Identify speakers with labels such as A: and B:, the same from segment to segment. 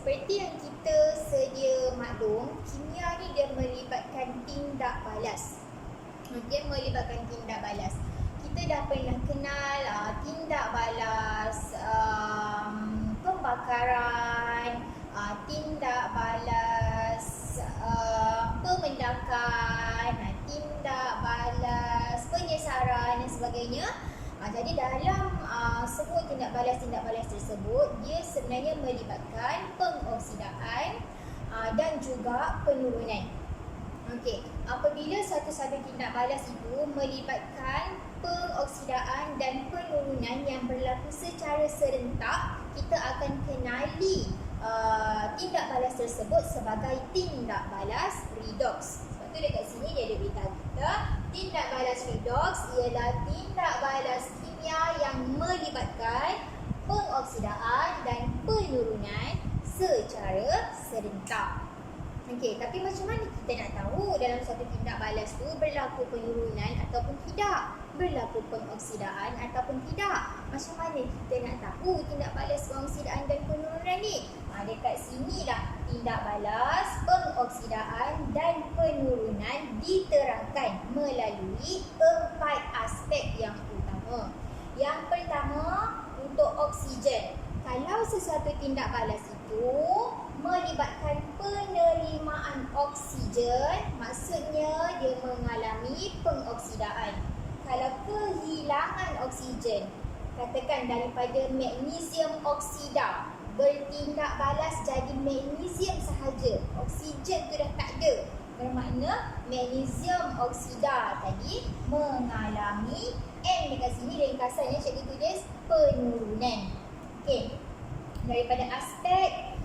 A: seperti yang kita sedia maklum, kimia ni dia melibatkan tindak balas. Kita dah pernah kenal tindak balas pembakaran, tindak balas pemendakan, tindak balas penyesaran dan sebagainya. Jadi dalam semua tindak balas tersebut, dia sebenarnya melibatkan pengoksidaan dan juga penurunan. Okey, apabila satu-satu tindak balas itu melibatkan pengoksidaan dan penurunan yang berlaku secara serentak, kita akan kenali tindak balas tersebut sebagai tindak balas redox. Sebab tu dekat sini dia ada beritahu kita, tindak balas redox ialah tindak balas kimia yang melibatkan pengoksidaan dan penurunan secara serentak. Okey, tapi macam mana kita nak tahu dalam satu tindak balas tu berlaku penurunan ataupun tidak, berlaku pengoksidaan ataupun tidak? Macam mana kita nak tahu tindak balas pengoksidaan dan penurunan ni? Dekat sinilah tindak balas pengoksidaan dan penurunan diterangkan melalui 4 aspek yang utama. Yang pertama, untuk oksigen. Kalau sesuatu tindak balas itu melibatkan penerimaan oksigen, maksudnya dia mengalami pengoksidaan. Kalau kehilangan oksigen, katakan daripada magnesium oksida, bertindak balas jadi magnesium sahaja, oksigen tu dah tak ada, bermakna magnesium oksida tadi mengalami dekat sini ringkasannya cikgu tulis penurunan. Okey, daripada aspek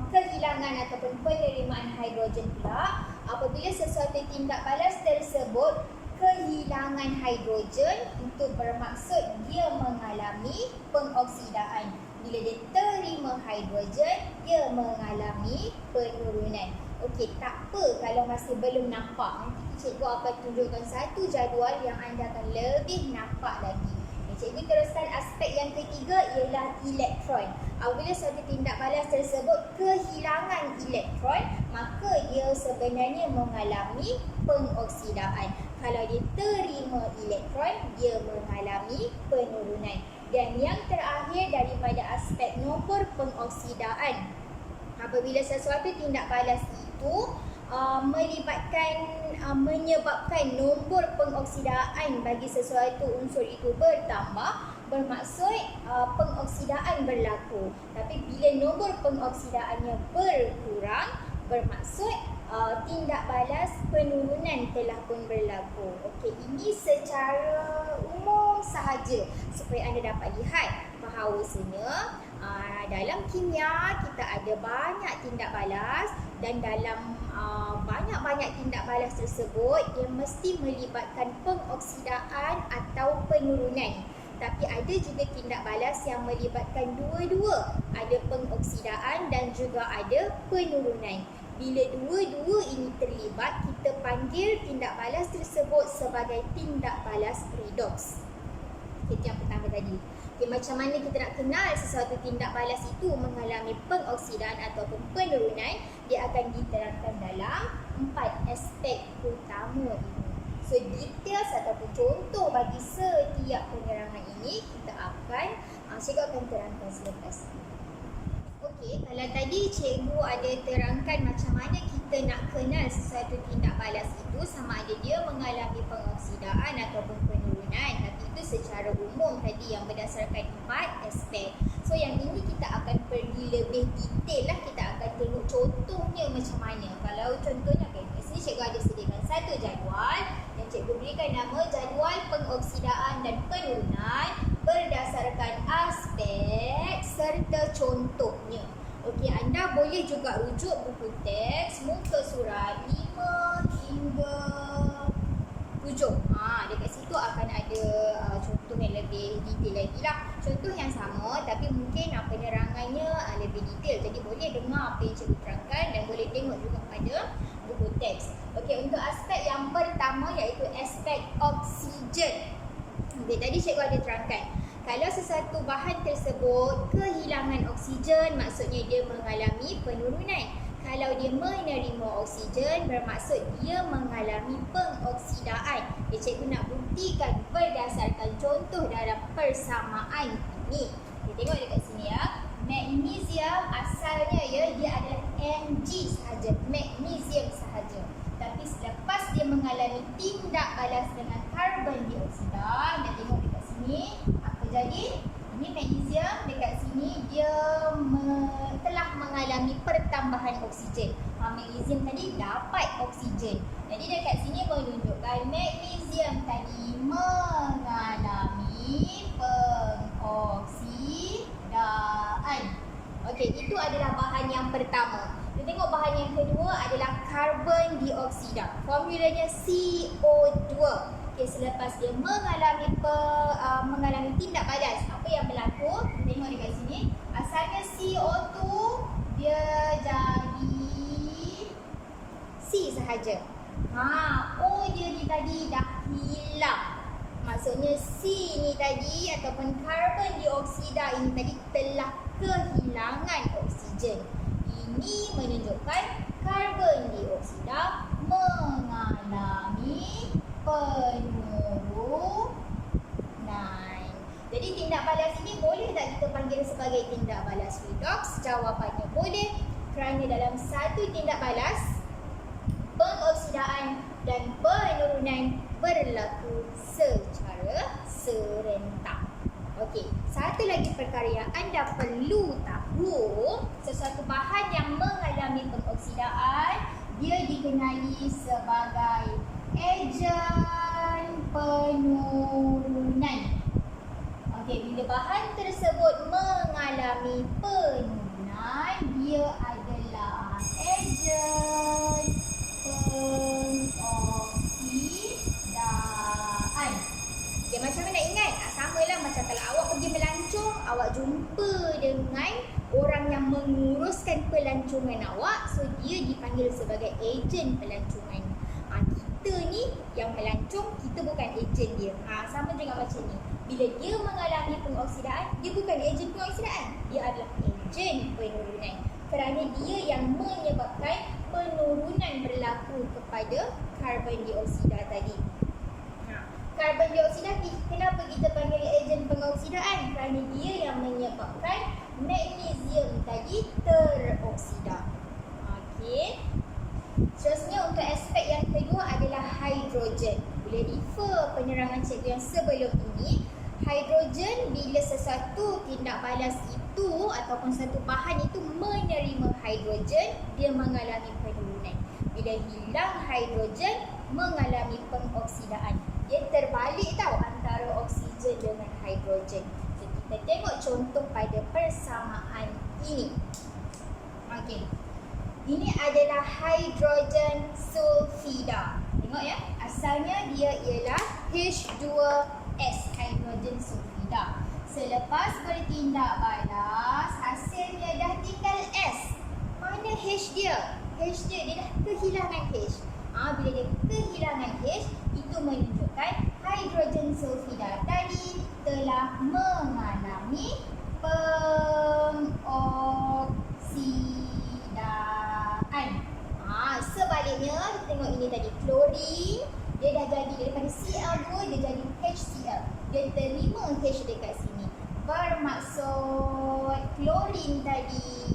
A: kehilangan ataupun penerimaan hidrogen pula, apabila sesuatu tindak balas tersebut kehilangan hidrogen, itu bermaksud dia mengalami pengoksidaan. Bila dia terima hidrogen, dia mengalami penurunan. Okey, tak apa kalau masih belum nampak. Nanti cikgu akan tunjukkan satu jadual yang anda akan lebih nampak lagi. Cikgu teruskan aspek yang ketiga ialah elektron. Apabila suatu tindak balas tersebut kehilangan elektron, maka dia sebenarnya mengalami pengoksidaan. Kalau dia terima elektron, dia mengalami penurunan. Dan yang terakhir daripada aspek nombor pengoksidaan, apabila sesuatu tindak balas itu menyebabkan nombor pengoksidaan bagi sesuatu unsur itu bertambah, bermaksud pengoksidaan berlaku. Tapi bila nombor pengoksidaannya berkurang, bermaksud tindak balas penurunan telah pun berlaku. Okey, ini secara umum sahaja supaya anda dapat lihat bahawasanya dalam kimia kita ada banyak tindak balas, dan dalam banyak-banyak tindak balas tersebut dia mesti melibatkan pengoksidaan atau penurunan. Tapi ada juga tindak balas yang melibatkan dua-dua, ada pengoksidaan dan juga ada penurunan. Bila dua-dua ini terlibat, kita panggil tindak balas tersebut sebagai tindak balas redox. Itu yang pertama tadi. Okay, macam mana kita nak kenal sesuatu tindak balas itu mengalami pengoksidaan ataupun penurunan? Dia akan diterangkan dalam 4 aspek utama ini. So, details ataupun contoh bagi setiap penerangan ini kita akan cikgu terangkan selepas ini. Okey, kalau tadi cikgu ada terangkan macam mana kita nak kenal sesuatu tindak balas itu, sama ada dia mengalami pengoksidaan ataupun penurunan. Tapi itu secara umum tadi yang berdasarkan 4 aspek. So yang ini kita akan pergi lebih detail lah, kita akan tengok contohnya macam mana. Kalau contohnya, di sini cikgu ada sediakan satu jadual yang cikgu berikan nama jadual pengoksidaan dan penurunan berdasarkan aspek serta contohnya. Okey, anda boleh juga rujuk buku teks muka surat 5 hingga 7. Dekat situ akan ada contoh yang lebih detail lagi lah. Contoh yang sama tapi mungkin penerangannya lebih detail. Jadi boleh dengar apa yang cikgu terangkan dan boleh tengok juga pada buku teks. Okey, untuk aspek yang pertama iaitu aspek oksigen. Okey, tadi cikgu ada terangkan. Kalau sesuatu bahan tersebut kehilangan oksigen, maksudnya dia mengalami penurunan. Kalau dia menerima oksigen, bermaksud dia mengalami pengoksidaan. Cikgu nak buktikan berdasarkan contoh dalam persamaan ini. Kita tengok dekat sini ya. Magnesium asalnya ya, dia adalah Mg sahaja, magnesium sahaja. Tapi selepas dia mengalami tindak balas dengan karbon dioksida, kita tengok dekat sini apa jadi? Ini magnesium dekat sini dia telah mengalami pertambahan oksigen. Magnesium tadi dapat oksigen. Jadi dekat sini menunjukkan magnesium tadi mengalami pengoksidaan. Okey, itu adalah bahan yang pertama. Kita tengok bahan yang kedua adalah karbon dioksida. Formulanya CO2. Okey, selepas dia mengalami tindak balas, apa yang berlaku? Kita tengok dekat sini. Asalnya CO2 dia jadi C sahaja. O dia ni tadi dah hilang. Maksudnya C ni tadi ataupun karbon dioksida ini tadi telah kehilangan oksigen. Ini menunjukkan karbon dioksida mengalami penurunan. Jadi tindak balas ini boleh tak kita panggil sebagai tindak balas redox? Jawapannya boleh, kerana dalam satu tindak balas pengoksidaan dan penurunan berlaku secara serentak. Okey, satu lagi perkara yang anda perlu tahu, sesuatu bahan yang mengalami pengoksidaan dia dikenali sebagai ejen penurunan. Okey, bila bahan tersebut mengalami penurunan, dia adalah ejen pengoksidaan. Okay, macam mana ingat? Samalah macam kalau awak pergi melancong, awak jumpa dengan orang yang menguruskan pelancongan awak, so dia dipanggil sebagai ejen pelancongan. Kita ni yang melancong, kita bukan ejen dia. Sama juga macam ni. Bila dia mengalami pengoksidaan, dia bukan ejen pengoksidaan, dia adalah ejen penurunan. Kerana dia yang menyebabkan penurunan berlaku kepada karbon dioksida tadi. Karbon dioksida, kenapa kita panggil ejen pengoksidaan? Kerana dia yang menyebabkan magnesium tadi teroksida. Okey. Seterusnya untuk aspek yang kedua adalah hidrogen. Boleh refer penerangan cikgu yang sebelum ini. Hidrogen, bila sesuatu tindak balas itu ataupun satu bahan itu menerima hidrogen, dia mengalami penurunan. Bila hilang hidrogen, mengalami pengoksidaan. Dia terbalik tau antara oksigen dengan hidrogen. So, kita tengok contoh pada persamaan ini. Okey. Ini adalah hidrogen sulfida. Tengok ya, asalnya dia ialah H2S, hidrogen sulfida. Selepas bertindak balas, hasilnya dah tinggal S. Mana H dia? H dia dah kehilangan H. Bila dia kehilangan H, itu menunjukkan hidrogen sulfida tadi telah mengalami pengoksidaan. Sebaliknya, kita tengok ini tadi klorin, dia dah jadi daripada Cl2 dia jadi HCl. Dia terima H dekat sini. Bermaksud klorin tadi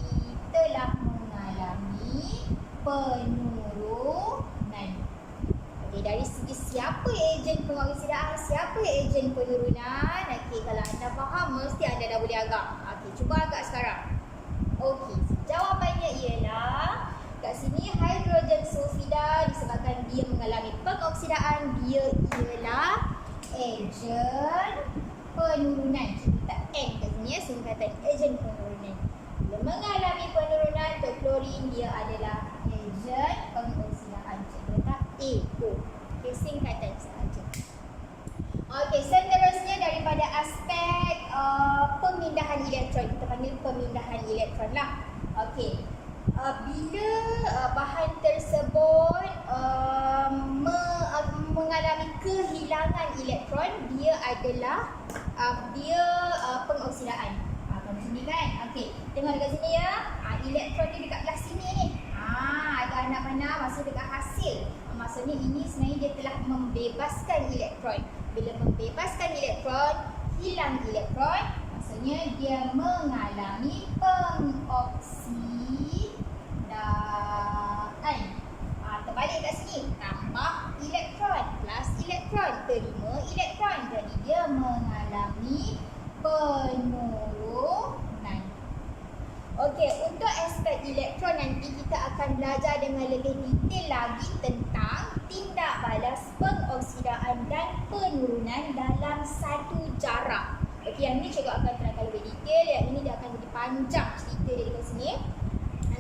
A: telah mengalami penurunan. Okey, dari segi siapa ejen pengoksidaan, siapa ejen penurunan? Okey, kalau anda faham mesti anda dah boleh agak. Okey, cuba agak sekarang. Okey, jawapannya ialah kat sini hidrogen sulfida disebabkan dia mengalami pengoksidaan, dia ialah ejen penurunan. Kita N kat sini ya, singkatan ejen penurunan. Bila mengalami penurunan untuk klorin, dia adalah ejen pengoksidaan. Kita letak AO. Okay, singkatan sahaja. Okey, seterusnya daripada aspek pemindahan elektron, kita panggil pemindahan elektron lah. Okey. Bila bahan tersebut mengalami kehilangan elektron, dia adalah pengoksidaan. Kat sini kan. Okey, tengok dekat sini ya. Elektron dia dekat belah sini ni. Ada anak panah masuk dekat hasil. Maksudnya ini sebenarnya dia telah membebaskan elektron. Bila membebaskan elektron, hilang elektron, maksudnya dia mengalami pengoksidaan. Terbalik kat sini, tambah elektron plus elektron, terima elektron. Jadi dia mengalami penurunan. Okey, untuk aspek elektron nanti kita akan belajar dengan lebih detail lagi tentang tindak balas pengoksidaan dan penurunan dalam satu jarak. Okey, yang ni cikgu akan terangkan lebih detail. Yang ini dia akan jadi panjang cerita dia dekat sini.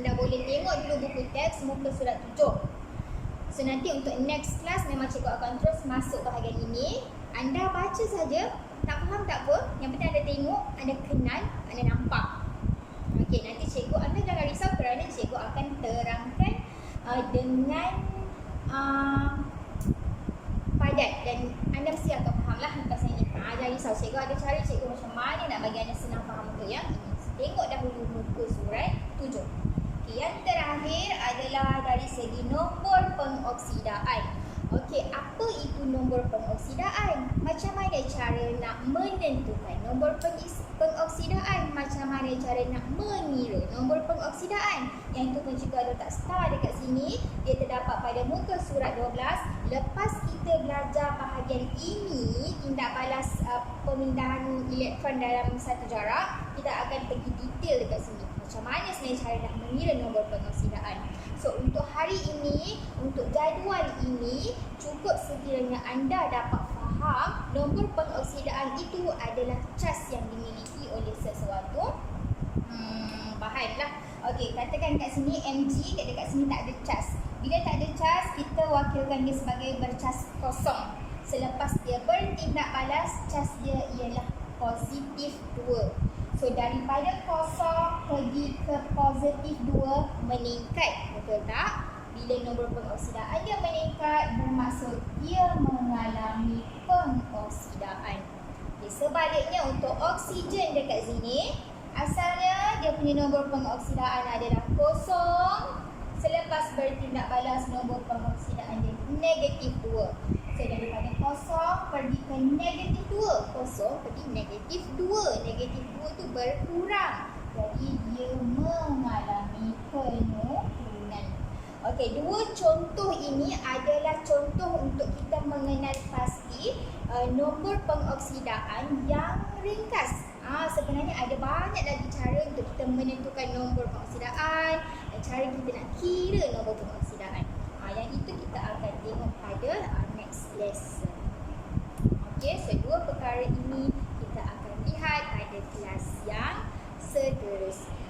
A: Anda boleh tengok dulu buku teks muka surat 7. So nanti untuk next class memang cikgu akan terus masuk bahagian ini. Anda baca saja, tak faham tak apa. Yang penting anda tengok, anda kenal, anda nampak. Okey, nanti cikgu, anda jangan risau kerana cikgu akan terangkan dengan padat dan anda mesti akan faham lah lepas ini. Jangan risau, cikgu ada cara cikgu macam mana nak bagi anda senang faham untuk yang ini. Tengok dahulu muka surat 7. Okay, yang terakhir adalah dari segi nombor pengoksidaan. Okey, apa itu nombor pengoksidaan? Macam mana cara nak menentukan nombor pengoksidaan? Macam mana cara nak mengira nombor pengoksidaan? Yang itu pun cikgu ada letak star dekat sini. Dia terdapat pada muka surat 12. Lepas kita belajar bahagian ini, tindak balas pemindahan elektron dalam satu jarak, kita akan pergi detail dekat sini. Macam mana sebenarnya cara nak mengira nombor pengoksidaan? So, untuk hari ini, untuk jadual ini, cukup sekiranya anda dapat faham nombor pengoksidaan itu adalah cas yang dimiliki oleh sesuatu bahan lah. Okey, katakan kat sini Mg, dekat sini tak ada cas. Bila tak ada cas, kita wakilkan dia sebagai bercas kosong. Selepas dia bertindak balas, cas dia ialah positif 2. So, daripada kosong pergi ke positif 2 meningkat, betul tak? Bila nombor pengoksidaan dia meningkat, bermaksud dia mengalami pengoksidaan. Okay, sebaliknya untuk oksigen dekat sini, asalnya dia punya nombor pengoksidaan adalah kosong. Selepas bertindak balas, nombor pengoksidaan dia negatif 2. So, daripada kosong pergi ke negatif 2. Kosong pergi negatif 2. Negatif 2 tu berkurang. Jadi, dia mengalami penurunan. Okey, dua contoh ini adalah contoh untuk kita mengenal pasti nombor pengoksidaan yang ringkas. Sebenarnya ada banyak lagi cara untuk kita menentukan nombor pengoksidaan dan cara kita nak kira nombor pengoksidaan. Yang itu kita akan tengok pada next lesson. Okey, so dua perkara ini kita akan lihat pada kelas yang seterusnya.